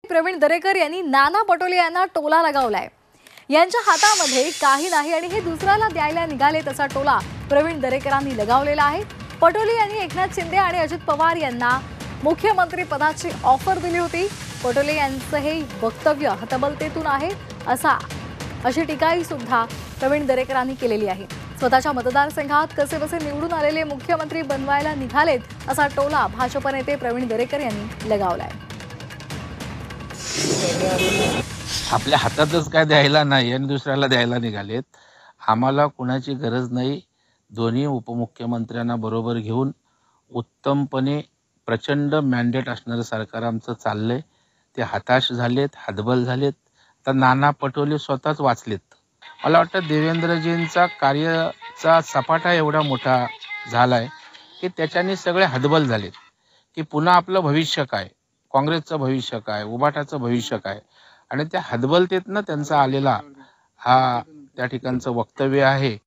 प्रवीण दरेकर यांनी नाना पटोले यांना टोला लगावलाय। यांच्या हातामध्ये काही नाही आणि हे दुसऱ्याला द्यायला निघाले तसा टोला प्रवीण दरेकरांनी लगावलेला आहे। पटोले यांनी एकनाथ शिंदे आणि अजित पवार यांना मुख्यमंत्री पदाची ऑफर दिली होती। पटोले यांचं हे वक्तव्य हतबलतेतून आहे अशी टीकाही सुद्धा प्रवीण दरेकरांनी केलेली आहे। स्वतःच्या मतदारसंघात कसेबसे निवडून आलेले मुख्यमंत्री बनवायला निघालेत असा टोला भाजप नेते प्रवीण दरेकर यांनी लगावलाय। आपल्या हातातच काय द्यायला नाही आणि दुसऱ्याला द्यायला निघालेत। आम्हाला कुणाची गरज नाही। दोन्ही उपमुख्यमंत्र्यांना बरोबर घेऊन उत्तमपणे प्रचंड मॅन्डेट असणारं सरकार आमचं चाललंय। ते हताश झालेत, हतबल झालेत। तर नाना पटोले स्वतःच वाचलेत। मला वाटतं देवेंद्रजींचा कार्याचा सपाटा एवढा मोठा झालाय की त्याच्याने सगळे हतबल झालेत की पुन्हा आपलं भविष्य काय, काँग्रेसचं भविष्य काय, उबाटाचं भविष्य काय। आणि त्या हतबलतेतनं त्यांचा आलेला हा त्या ठिकाणचं वक्तव्य आहे।